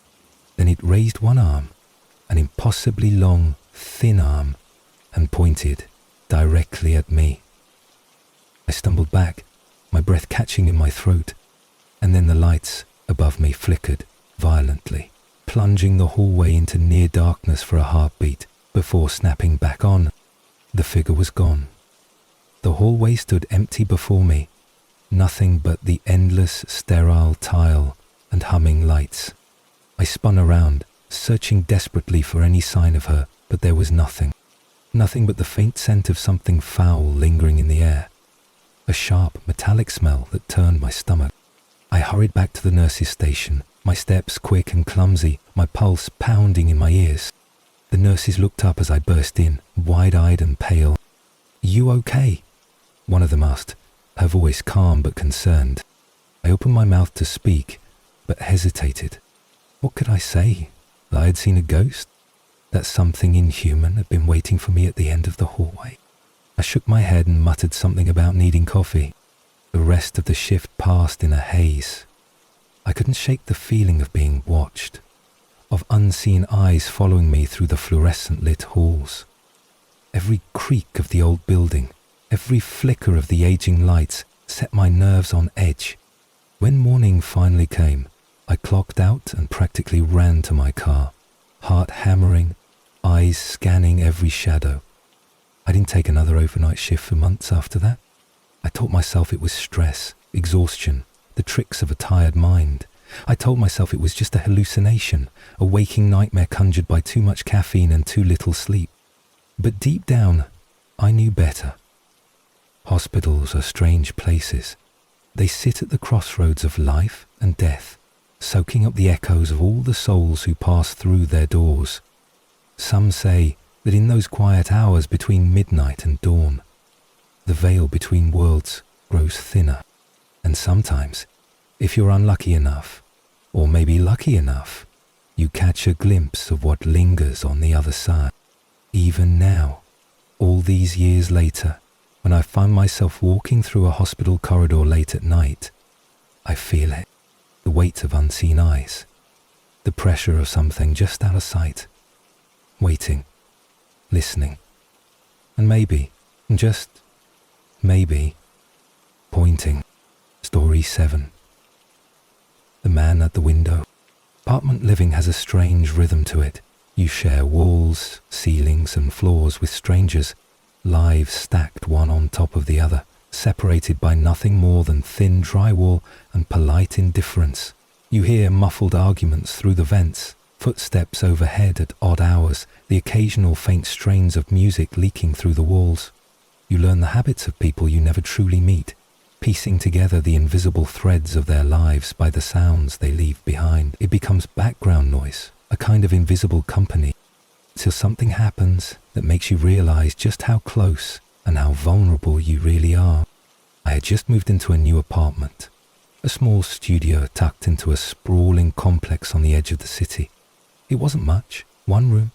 Then it raised one arm, an impossibly long, thin arm, and pointed directly at me. I stumbled back, my breath catching in my throat, and then the lights above me flickered violently, plunging the hallway into near darkness for a heartbeat before snapping back on. The figure was gone. The hallway stood empty before me, nothing but the endless, sterile tile and humming lights. I spun around, searching desperately for any sign of her, but there was nothing. Nothing but the faint scent of something foul lingering in the air. A sharp, metallic smell that turned my stomach. I hurried back to the nurse's station, my steps quick and clumsy, my pulse pounding in my ears. The nurses looked up as I burst in, wide-eyed and pale. "You okay?" one of them asked, her voice calm but concerned. I opened my mouth to speak, but hesitated. What could I say? That I had seen a ghost? That something inhuman had been waiting for me at the end of the hallway? I shook my head and muttered something about needing coffee. The rest of the shift passed in a haze. I couldn't shake the feeling of being watched, of unseen eyes following me through the fluorescent-lit halls. Every creak of the old building, every flicker of the aging lights set my nerves on edge. When morning finally came, I clocked out and practically ran to my car, heart hammering, eyes scanning every shadow. I didn't take another overnight shift for months after that. I told myself it was stress, exhaustion, the tricks of a tired mind. I told myself it was just a hallucination, a waking nightmare conjured by too much caffeine and too little sleep. But deep down, I knew better. Hospitals are strange places. They sit at the crossroads of life and death, soaking up the echoes of all the souls who pass through their doors. Some say that in those quiet hours between midnight and dawn, the veil between worlds grows thinner, and sometimes, if you're unlucky enough, or maybe lucky enough, you catch a glimpse of what lingers on the other side. Even now, all these years later, when I find myself walking through a hospital corridor late at night, I feel it, the weight of unseen eyes, the pressure of something just out of sight, waiting, listening, and maybe, just maybe, pointing. Story 7. The man at the window. Apartment living has a strange rhythm to it. You share walls, ceilings, and floors with strangers, lives stacked one on top of the other, separated by nothing more than thin drywall and polite indifference. You hear muffled arguments through the vents, footsteps overhead at odd hours, the occasional faint strains of music leaking through the walls. You learn the habits of people you never truly meet, piecing together the invisible threads of their lives by the sounds they leave behind. It becomes background noise, a kind of invisible company, till something happens that makes you realize just how close and how vulnerable you really are. I had just moved into a new apartment, a small studio tucked into a sprawling complex on the edge of the city. It wasn't much, one room,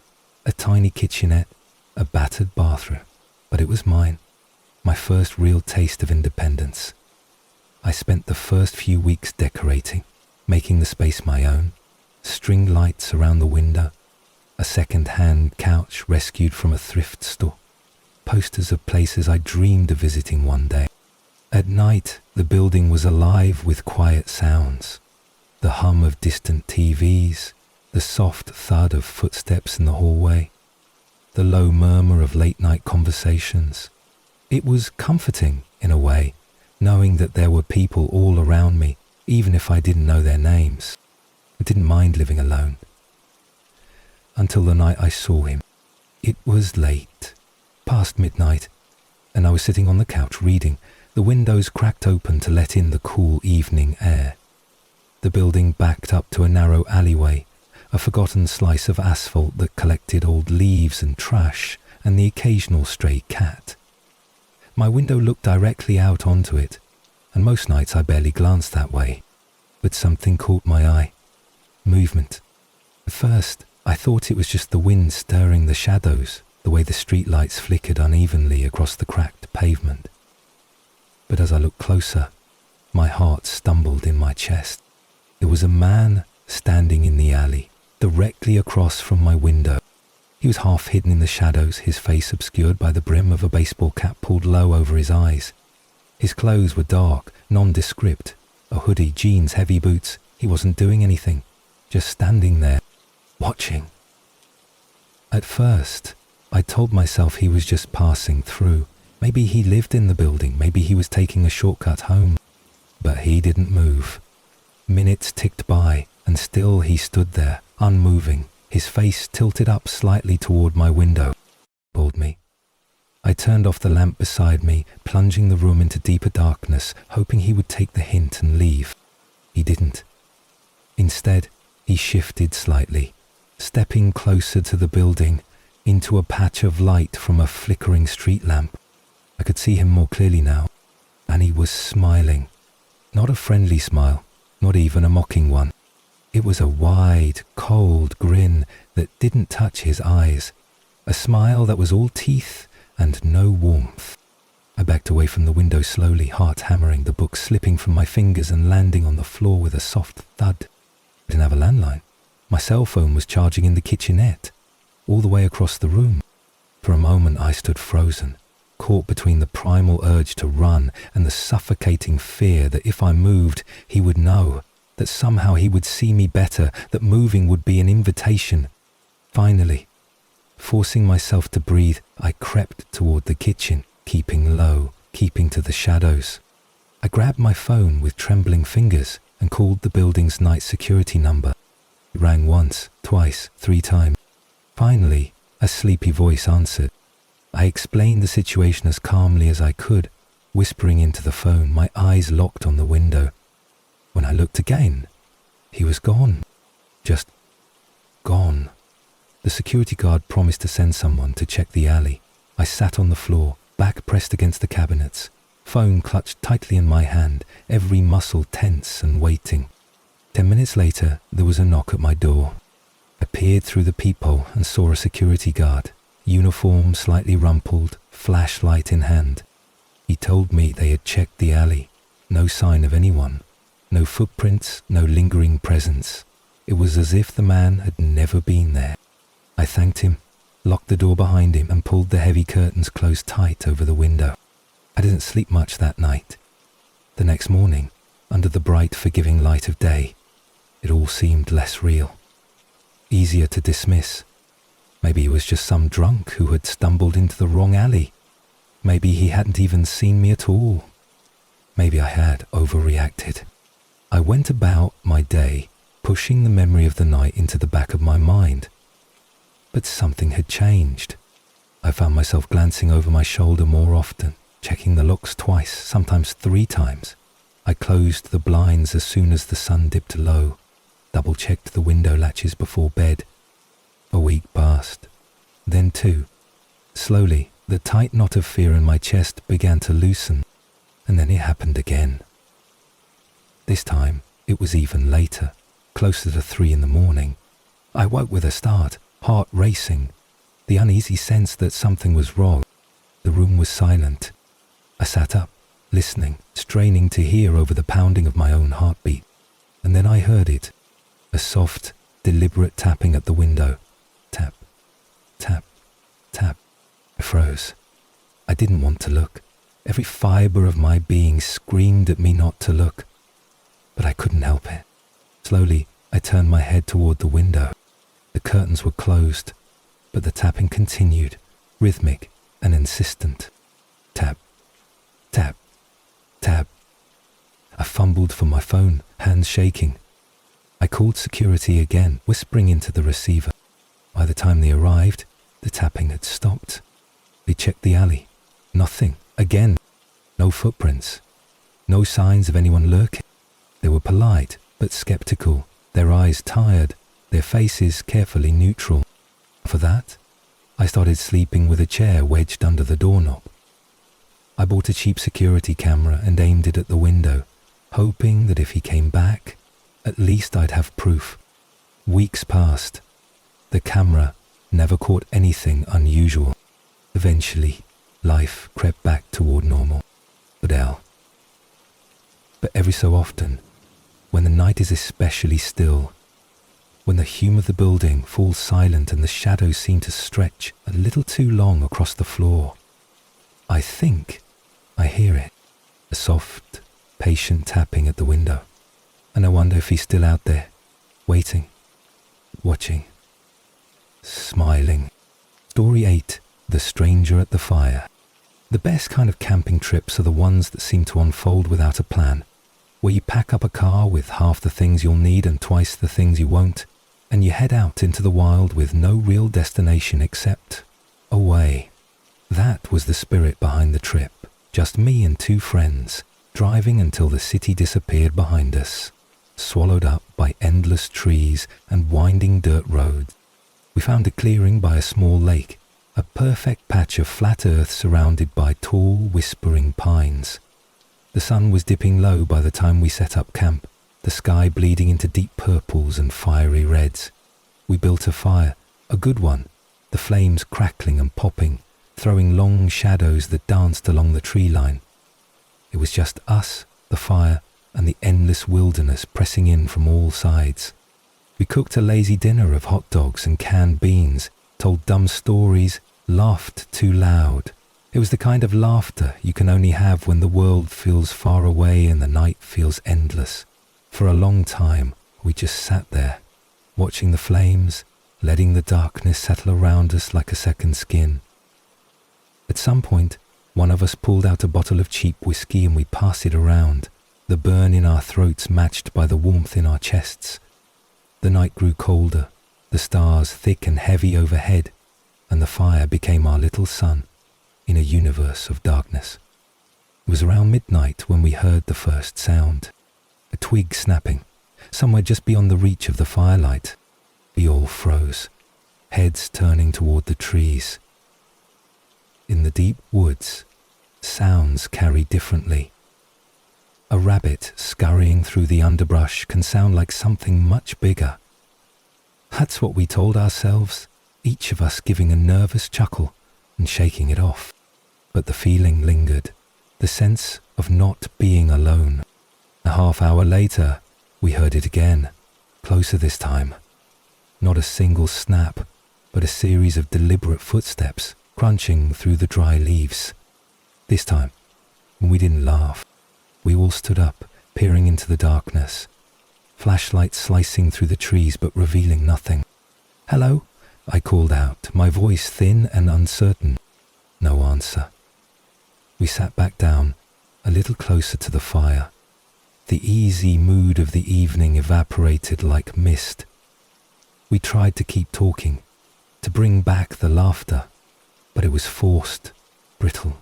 a tiny kitchenette, a battered bathroom, but it was mine, my first real taste of independence. I spent the first few weeks decorating, making the space my own, string lights around the window, a second-hand couch rescued from a thrift store, posters of places I dreamed of visiting one day. At night, the building was alive with quiet sounds, the hum of distant TVs, the soft thud of footsteps in the hallway, the low murmur of late-night conversations. It was comforting, in a way, knowing that there were people all around me, even if I didn't know their names. I didn't mind living alone. Until the night I saw him. It was late, past midnight, and I was sitting on the couch reading, the windows cracked open to let in the cool evening air. The building backed up to a narrow alleyway, a forgotten slice of asphalt that collected old leaves and trash and the occasional stray cat. My window looked directly out onto it, and most nights I barely glanced that way. But something caught my eye. Movement. At first, I thought it was just the wind stirring the shadows, the way the streetlights flickered unevenly across the cracked pavement. But as I looked closer, my heart stumbled in my chest. There was a man standing in the alley, directly across from my window. He was half hidden in the shadows, his face obscured by the brim of a baseball cap pulled low over his eyes. His clothes were dark, nondescript, a hoodie, jeans, heavy boots. He wasn't doing anything, just standing there, watching. At first, I told myself he was just passing through. Maybe he lived in the building, maybe he was taking a shortcut home. But he didn't move. Minutes ticked by, and still he stood there, unmoving, his face tilted up slightly toward my window, called me. I turned off the lamp beside me, plunging the room into deeper darkness, hoping he would take the hint and leave. He didn't. Instead, he shifted slightly, stepping closer to the building, into a patch of light from a flickering street lamp. I could see him more clearly now, and he was smiling. Not a friendly smile, not even a mocking one. It was a wide, cold grin that didn't touch his eyes, a smile that was all teeth and no warmth. I backed away from the window slowly, heart hammering, the book slipping from my fingers and landing on the floor with a soft thud. I didn't have a landline. My cell phone was charging in the kitchenette, all the way across the room. For a moment I stood frozen, caught between the primal urge to run and the suffocating fear that if I moved, he would know, that somehow he would see me better, that moving would be an invitation. Finally, forcing myself to breathe, I crept toward the kitchen, keeping low, keeping to the shadows. I grabbed my phone with trembling fingers and called the building's night security number. It rang once, twice, 3 times. Finally, a sleepy voice answered. I explained the situation as calmly as I could, whispering into the phone, my eyes locked on the window. When I looked again, he was gone. Just gone. The security guard promised to send someone to check the alley. I sat on the floor, back pressed against the cabinets, phone clutched tightly in my hand, every muscle tense and waiting. 10 minutes later, there was a knock at my door. I peered through the peephole and saw a security guard, uniform slightly rumpled, flashlight in hand. He told me they had checked the alley. No sign of anyone. No footprints, no lingering presence. It was as if the man had never been there. I thanked him, locked the door behind him and pulled the heavy curtains closed tight over the window. I didn't sleep much that night. The next morning, under the bright, forgiving light of day, it all seemed less real. Easier to dismiss. Maybe he was just some drunk who had stumbled into the wrong alley. Maybe he hadn't even seen me at all. Maybe I had overreacted. I went about my day, pushing the memory of the night into the back of my mind. But something had changed. I found myself glancing over my shoulder more often, checking the locks twice, sometimes 3 times. I closed the blinds as soon as the sun dipped low, double-checked the window latches before bed. A week passed, then 2. Slowly, the tight knot of fear in my chest began to loosen, and then it happened again. This time, it was even later, closer to 3 in the morning. I woke with a start, heart racing, the uneasy sense that something was wrong. The room was silent. I sat up, listening, straining to hear over the pounding of my own heartbeat. And then I heard it, a soft, deliberate tapping at the window. Tap, tap, tap. I froze. I didn't want to look. Every fibre of my being screamed at me not to look. But I couldn't help it. Slowly, I turned my head toward the window. The curtains were closed, but the tapping continued, rhythmic and insistent. Tap, tap, tap. I fumbled for my phone, hands shaking. I called security again, whispering into the receiver. By the time they arrived, the tapping had stopped. They checked the alley. Nothing. Again. No footprints. No signs of anyone lurking. They were polite, but skeptical, their eyes tired, their faces carefully neutral. For that, I started sleeping with a chair wedged under the doorknob. I bought a cheap security camera and aimed it at the window, hoping that if he came back, at least I'd have proof. Weeks passed. The camera never caught anything unusual. Eventually, life crept back toward normal. But every so often, when the night is especially still, when the hum of the building falls silent and the shadows seem to stretch a little too long across the floor, I think I hear it, a soft, patient tapping at the window, and I wonder if he's still out there, waiting, watching, smiling. Story 8, The Stranger at the Fire. The best kind of camping trips are the ones that seem to unfold without a plan, where you pack up a car with half the things you'll need and twice the things you won't. and you head out into the wild with no real destination except away. That was the spirit behind the trip. Just me and 2 friends, driving until the city disappeared behind us, swallowed up by endless trees and winding dirt roads. We found a clearing by a small lake, a perfect patch of flat earth surrounded by tall, whispering pines. The sun was dipping low by the time we set up camp, the sky bleeding into deep purples and fiery reds. We built a fire, a good one, the flames crackling and popping, throwing long shadows that danced along the tree line. It was just us, the fire, and the endless wilderness pressing in from all sides. We cooked a lazy dinner of hot dogs and canned beans, told dumb stories, laughed too loud. It was the kind of laughter you can only have when the world feels far away and the night feels endless. For a long time, we just sat there, watching the flames, letting the darkness settle around us like a second skin. At some point, one of us pulled out a bottle of cheap whiskey and we passed it around, the burn in our throats matched by the warmth in our chests. The night grew colder, the stars thick and heavy overhead, and the fire became our little sun in a universe of darkness. It was around midnight when we heard the first sound, a twig snapping, somewhere just beyond the reach of the firelight. We all froze, heads turning toward the trees. In the deep woods, sounds carry differently. A rabbit scurrying through the underbrush can sound like something much bigger. That's what we told ourselves, each of us giving a nervous chuckle and shaking it off. But the feeling lingered, the sense of not being alone. A half hour later, we heard it again, closer this time. Not a single snap, but a series of deliberate footsteps crunching through the dry leaves. This time, we didn't laugh. We all stood up, peering into the darkness, flashlights slicing through the trees but revealing nothing. "Hello?" I called out, my voice thin and uncertain. No answer. We sat back down, a little closer to the fire. The easy mood of the evening evaporated like mist. We tried to keep talking, to bring back the laughter, but it was forced, brittle.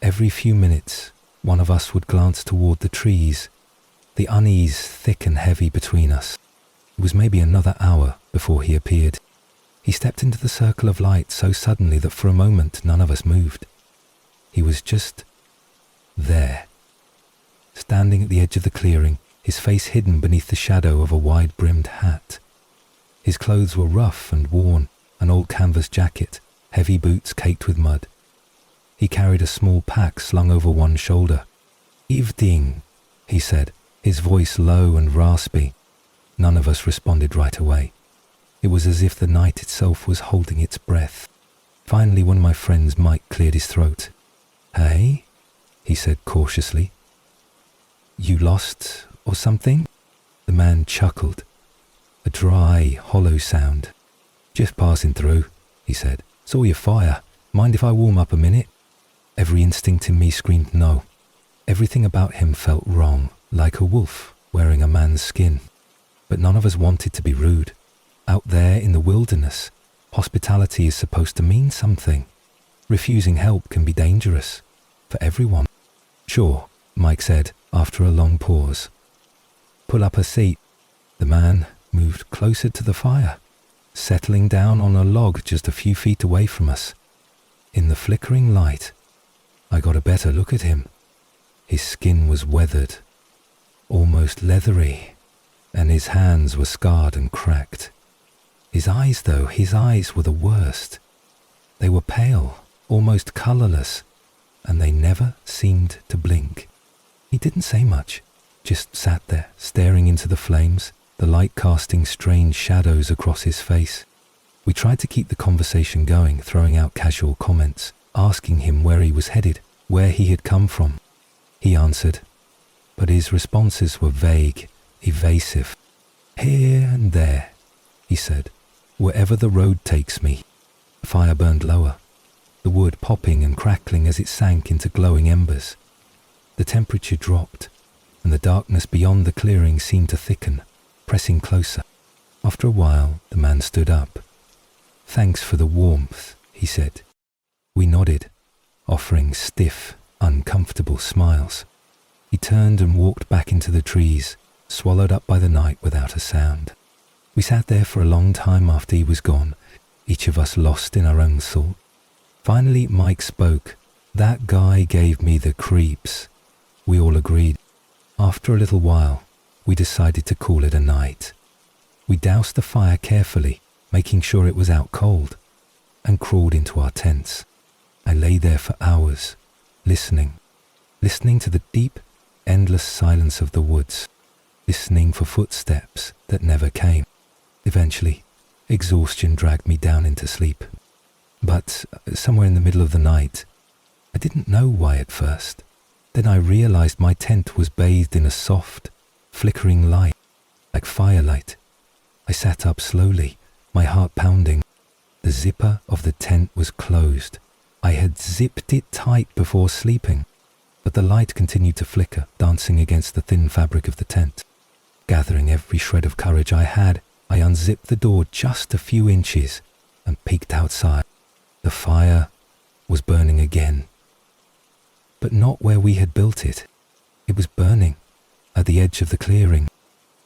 Every few minutes, one of us would glance toward the trees, the unease thick and heavy between us. It was maybe another hour before he appeared. He stepped into the circle of light so suddenly that for a moment none of us moved. He was just there, standing at the edge of the clearing, his face hidden beneath the shadow of a wide-brimmed hat. His clothes were rough and worn, an old canvas jacket, heavy boots caked with mud. He carried a small pack slung over one shoulder. "Evening," he said, his voice low and raspy. None of us responded right away. It was as if the night itself was holding its breath. Finally, one of my friends, Mike, cleared his throat. "Hey?" he said cautiously. "You lost or something?" The man chuckled, a dry, hollow sound. "Just passing through," he said. "Saw your fire. Mind if I warm up a minute?" Every instinct in me screamed no. Everything about him felt wrong, like a wolf wearing a man's skin. But none of us wanted to be rude. Out there in the wilderness, hospitality is supposed to mean something. Refusing help can be dangerous, for everyone. "Sure," Mike said after a long pause. "Pull up a seat." The man moved closer to the fire, settling down on a log just a few feet away from us. In the flickering light, I got a better look at him. His skin was weathered, almost leathery, and his hands were scarred and cracked. His eyes were the worst. They were pale, almost colorless, and they never seemed to blink. He didn't say much, just sat there, staring into the flames, the light casting strange shadows across his face. We tried to keep the conversation going, throwing out casual comments, asking him where he was headed, where he had come from. He answered, but his responses were vague, evasive. "Here and there," he said, "wherever the road takes me." The fire burned lower, the wood popping and crackling as it sank into glowing embers. The temperature dropped, and the darkness beyond the clearing seemed to thicken, pressing closer. After a while, the man stood up. "Thanks for the warmth," he said. We nodded, offering stiff, uncomfortable smiles. He turned and walked back into the trees, swallowed up by the night without a sound. We sat there for a long time after he was gone, each of us lost in our own thought. Finally, Mike spoke. "That guy gave me the creeps." We all agreed. After a little while, we decided to call it a night. We doused the fire carefully, making sure it was out cold, and crawled into our tents. I lay there for hours, listening to the deep, endless silence of the woods, listening for footsteps that never came. Eventually, exhaustion dragged me down into sleep. But somewhere in the middle of the night, I didn't know why at first. Then I realized my tent was bathed in a soft, flickering light, like firelight. I sat up slowly, my heart pounding. The zipper of the tent was closed. I had zipped it tight before sleeping, but the light continued to flicker, dancing against the thin fabric of the tent. Gathering every shred of courage I had, I unzipped the door just a few inches and peeked outside. The fire was burning again, but not where we had built it. It was burning at the edge of the clearing,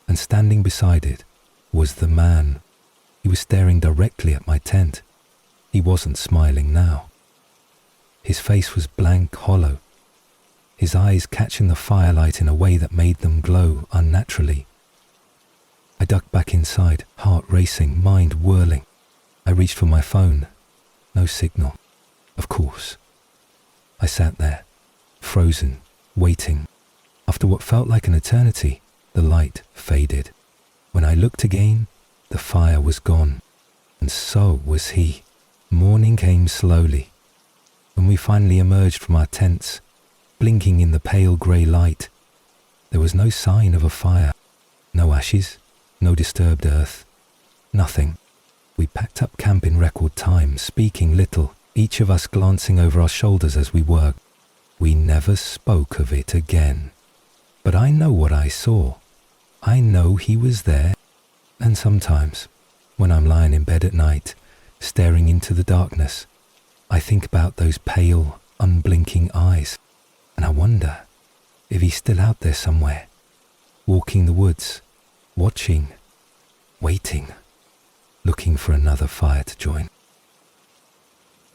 and standing beside it was the man. He was staring directly at my tent. He wasn't smiling now. His face was blank, hollow, his eyes catching the firelight in a way that made them glow unnaturally. I ducked back inside, heart racing, mind whirling. I reached for my phone. No signal. Of course. I sat there, frozen, waiting. After what felt like an eternity, the light faded. When I looked again, the fire was gone, and so was he. Morning came slowly. When we finally emerged from our tents, blinking in the pale grey light, there was no sign of a fire. No ashes, no disturbed earth, nothing. We packed up camp in record time, speaking little, each of us glancing over our shoulders as we worked. We never spoke of it again. But I know what I saw. I know he was there. And sometimes, when I'm lying in bed at night, staring into the darkness, I think about those pale, unblinking eyes, and I wonder if he's still out there somewhere, walking the woods, watching, waiting, looking for another fire to join.